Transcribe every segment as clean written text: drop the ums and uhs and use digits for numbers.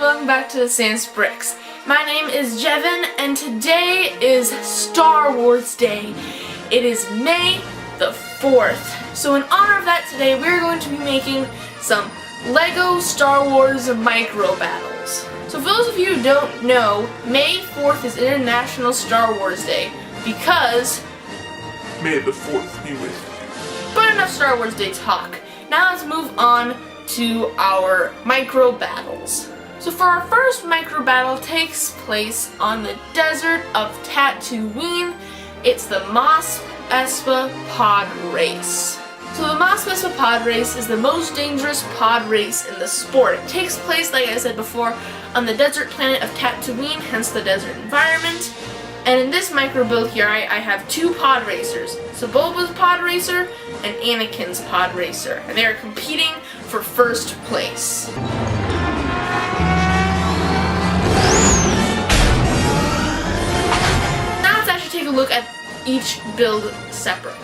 welcome back to the Sans Bricks. My name is Jevin, and today is Star Wars Day. It is May the 4th. So in honor of that today, we're going to be making some LEGO Star Wars micro battles. So for those of you who don't know, May 4th is International Star Wars Day because... May the 4th be with you. But enough Star Wars Day talk. Now let's move on to our micro battles. So for our first micro battle takes place on the desert of Tatooine. It's the Mos Espa Pod Race. So the Mos Espa Pod Race is the most dangerous pod race in the sport. It takes place, like I said before, on the desert planet of Tatooine, hence the desert environment. And in this micro build here, I have two pod racers, Sebulba's Podracer and Anakins Podracer, and they are competing for first place. Now let's actually take a look at each build separate.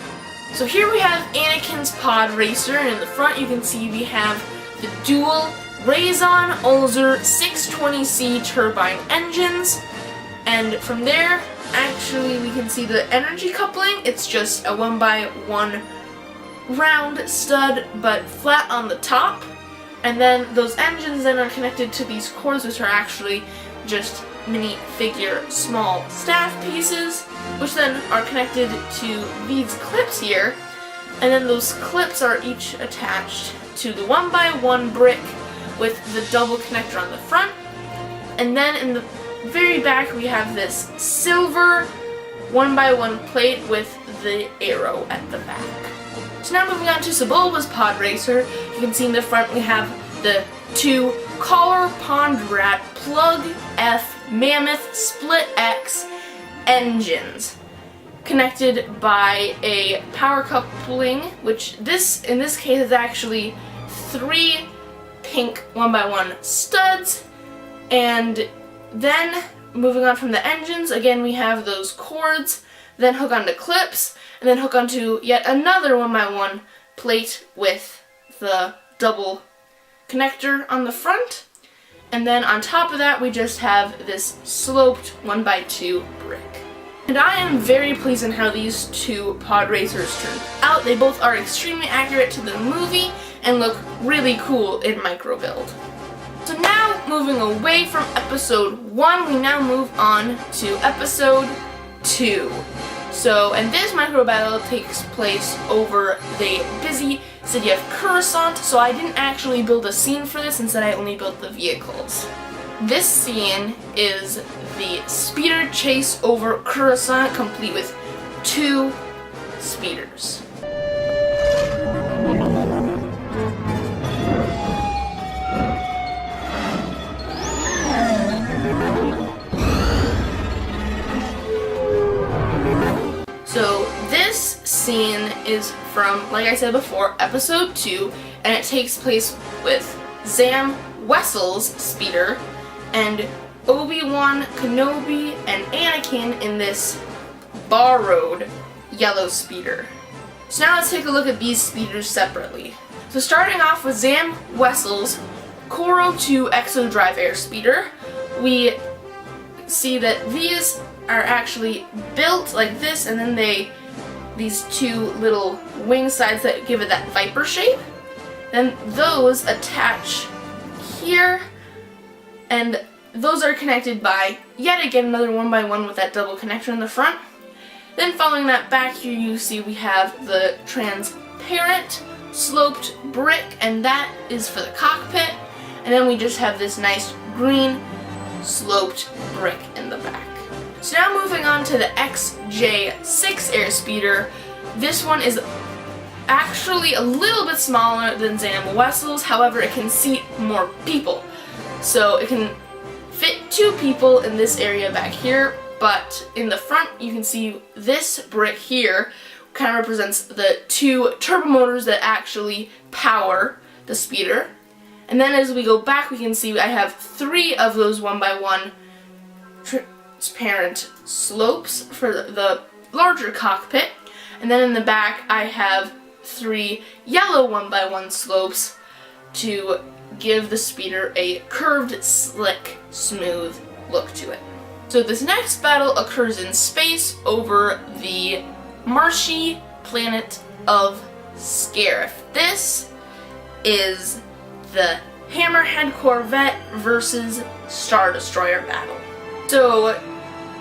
So here we have Anakins Podracer, and in the front you can see we have the dual Raison Ulzer 620C turbine engines. And from there, actually, we can see the energy coupling. It's just a 1x1 round stud, but flat on the top. And then those engines then are connected to these cores, which are actually just minifigure small staff pieces, which then are connected to these clips here. And then those clips are each attached to the 1x1 brick with the double connector on the front. And then in the very back we have this silver 1x1 plate with the arrow at the back. So now moving on to Sebulba's Podracer, you can see in the front we have the two Collar Pondrat Plug F Mammoth Split X engines connected by a power coupling, which in this case is actually three pink 1x1 studs. And then, moving on from the engines, again we have those cords, then hook onto clips, and then hook onto yet another 1x1 plate with the double connector on the front. And then on top of that we just have this sloped 1x2 brick. And I am very pleased in how these two pod racers turned out. They both are extremely accurate to the movie and look really cool in micro build. So now, moving away from episode 1, we now move on to episode 2. So, and this micro battle takes place over the busy city of Coruscant, so I didn't actually build a scene for this, instead I only built the vehicles. This scene is the speeder chase over Coruscant, complete with 2 speeders. So this scene is from, like I said before, episode 2, and it takes place with Zam Wesell's speeder and Obi-Wan Kenobi and Anakin in this borrowed yellow speeder. So now let's take a look at these speeders separately. So starting off with Zam Wesell's Coro 2 Exodrive Air Speeder, we see that these are actually built like this, and then these two little wing sides that give it that viper shape. Then those attach here, and those are connected by yet again another 1x1 with that double connector in the front. Then following that back here, you see we have the transparent sloped brick, and that is for the cockpit. And then we just have this nice green sloped brick in the back. So now moving on to the XJ6 Airspeeder. This one is actually a little bit smaller than Zam Wesell's, however it can seat more people. So it can fit 2 people in this area back here, but in the front you can see this brick here kind of represents the 2 turbo motors that actually power the speeder. And then as we go back we can see I have 3 of those 1x1 transparent slopes for the larger cockpit, and then in the back I have 3 yellow 1x1 slopes to give the speeder a curved, slick, smooth look to it. So this next battle occurs in space over the marshy planet of Scarif. This is the Hammerhead Corvette versus Star Destroyer battle. So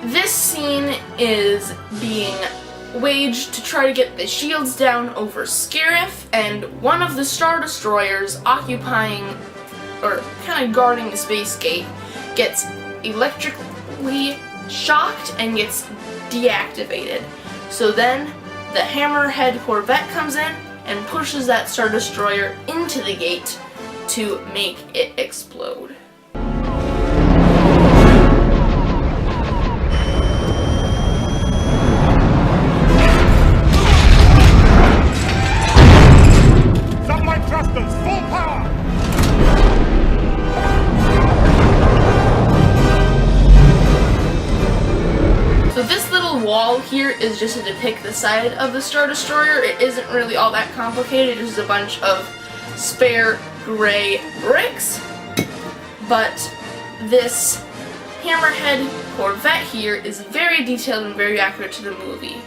this scene is being waged to try to get the shields down over Scarif, and one of the Star Destroyers occupying or kind of guarding the space gate gets electrically shocked and gets deactivated. So then the Hammerhead Corvette comes in and pushes that Star Destroyer into the gate to make it explode. Satellite thrusters, full power! So this little wall here is just to depict the side of the Star Destroyer. It isn't really all that complicated. It's just a bunch of spare gray bricks. But this Hammerhead Corvette here is very detailed and very accurate to the movie.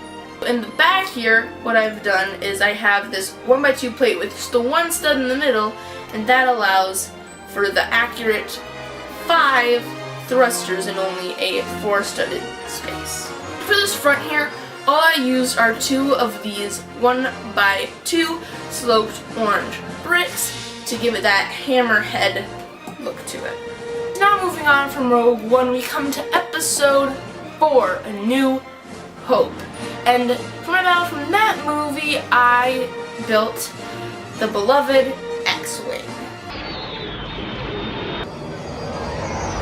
In the back here, what I've done is I have this 1x2 plate with just the one stud in the middle, and that allows for the accurate 5 thrusters in only a 4-studded space. For this front here, all I used are 2 of these 1x2 sloped orange bricks to give it that Hammerhead look to it. Now moving on from Rogue One, we come to Episode 4, A New Hope. And for my battle from that movie, I built the beloved X-Wing.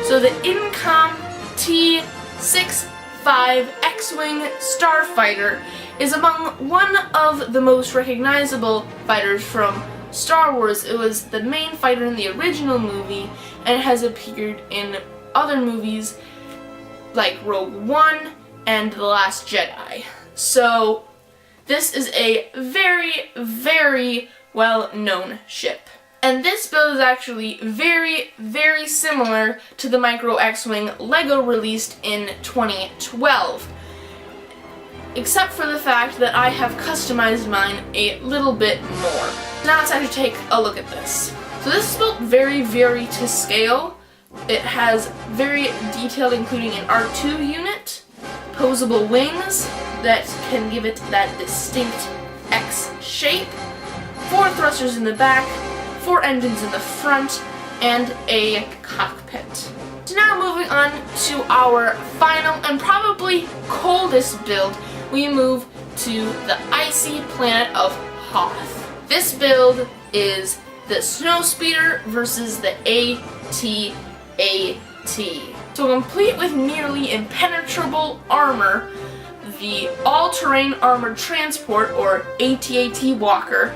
So the Incom T-65 X-Wing Starfighter is among one of the most recognizable fighters from Star Wars. It was the main fighter in the original movie and has appeared in other movies like Rogue One and The Last Jedi. So this is a very, very well-known ship. And this build is actually very, very similar to the Micro X-Wing Lego released in 2012. Except for the fact that I have customized mine a little bit more. Now let's actually take a look at this. So this is built very, very to scale. It has very detailed, including an R2 unit, posable wings that can give it that distinct X shape, 4 thrusters in the back, 4 engines in the front, and a cockpit. So now moving on to our final and probably coldest build, we move to the icy planet of Hoth. This build is the Snowspeeder versus the AT-AT. So complete with nearly impenetrable armor, the all-terrain armored transport, or AT-AT Walker,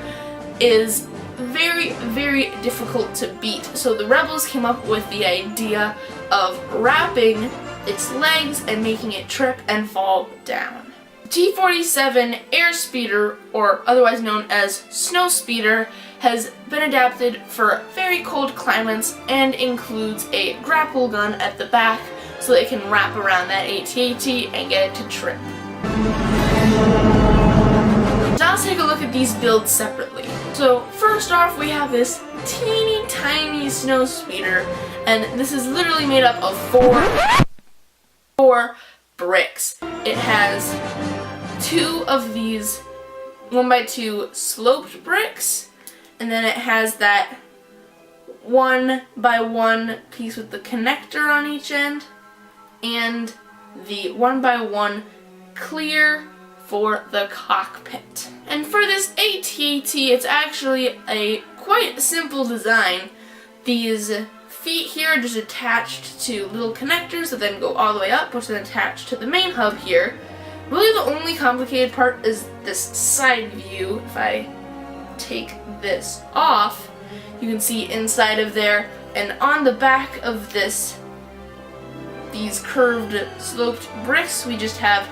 is very, very difficult to beat. So the rebels came up with the idea of wrapping its legs and making it trip and fall down. T-47 Airspeeder, or otherwise known as Snowspeeder, has been adapted for very cold climates and includes a grapple gun at the back so that it can wrap around that AT-AT and get it to trip. Now let's take a look at these builds separately. So first off, we have this teeny tiny Snowspeeder, and this is literally made up of 4 bricks. It has 2 of these 1x2 sloped bricks, and then it has that 1x1 piece with the connector on each end, and the 1x1 clear for the cockpit. And for this AT-AT, it's actually a quite simple design. These feet here are just attached to little connectors that then go all the way up, which then attach to the main hub here. Really the only complicated part is this side view. If I take this off, you can see inside of there, and on the back of these curved sloped bricks, we just have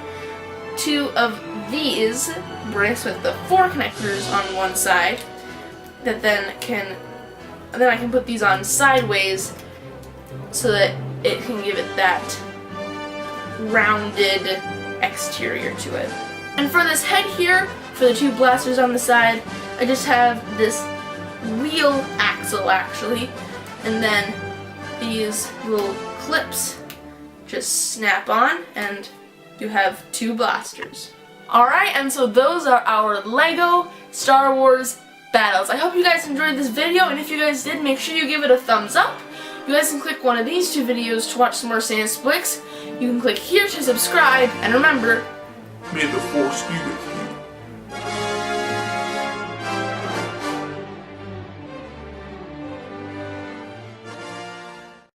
2 of these bricks with the 4 connectors on one side that then can And then I can put these on sideways so that it can give it that rounded exterior to it. And for this head here, for the two blasters on the side, I just have this wheel axle actually, and then these little clips just snap on and you have two blasters. Alright, and so those are our LEGO Star Wars battles. I hope you guys enjoyed this video, and if you guys did, make sure you give it a thumbs up. You guys can click one of these two videos to watch some more Santa Splix. You can click here to subscribe, and remember, May the Force be with you.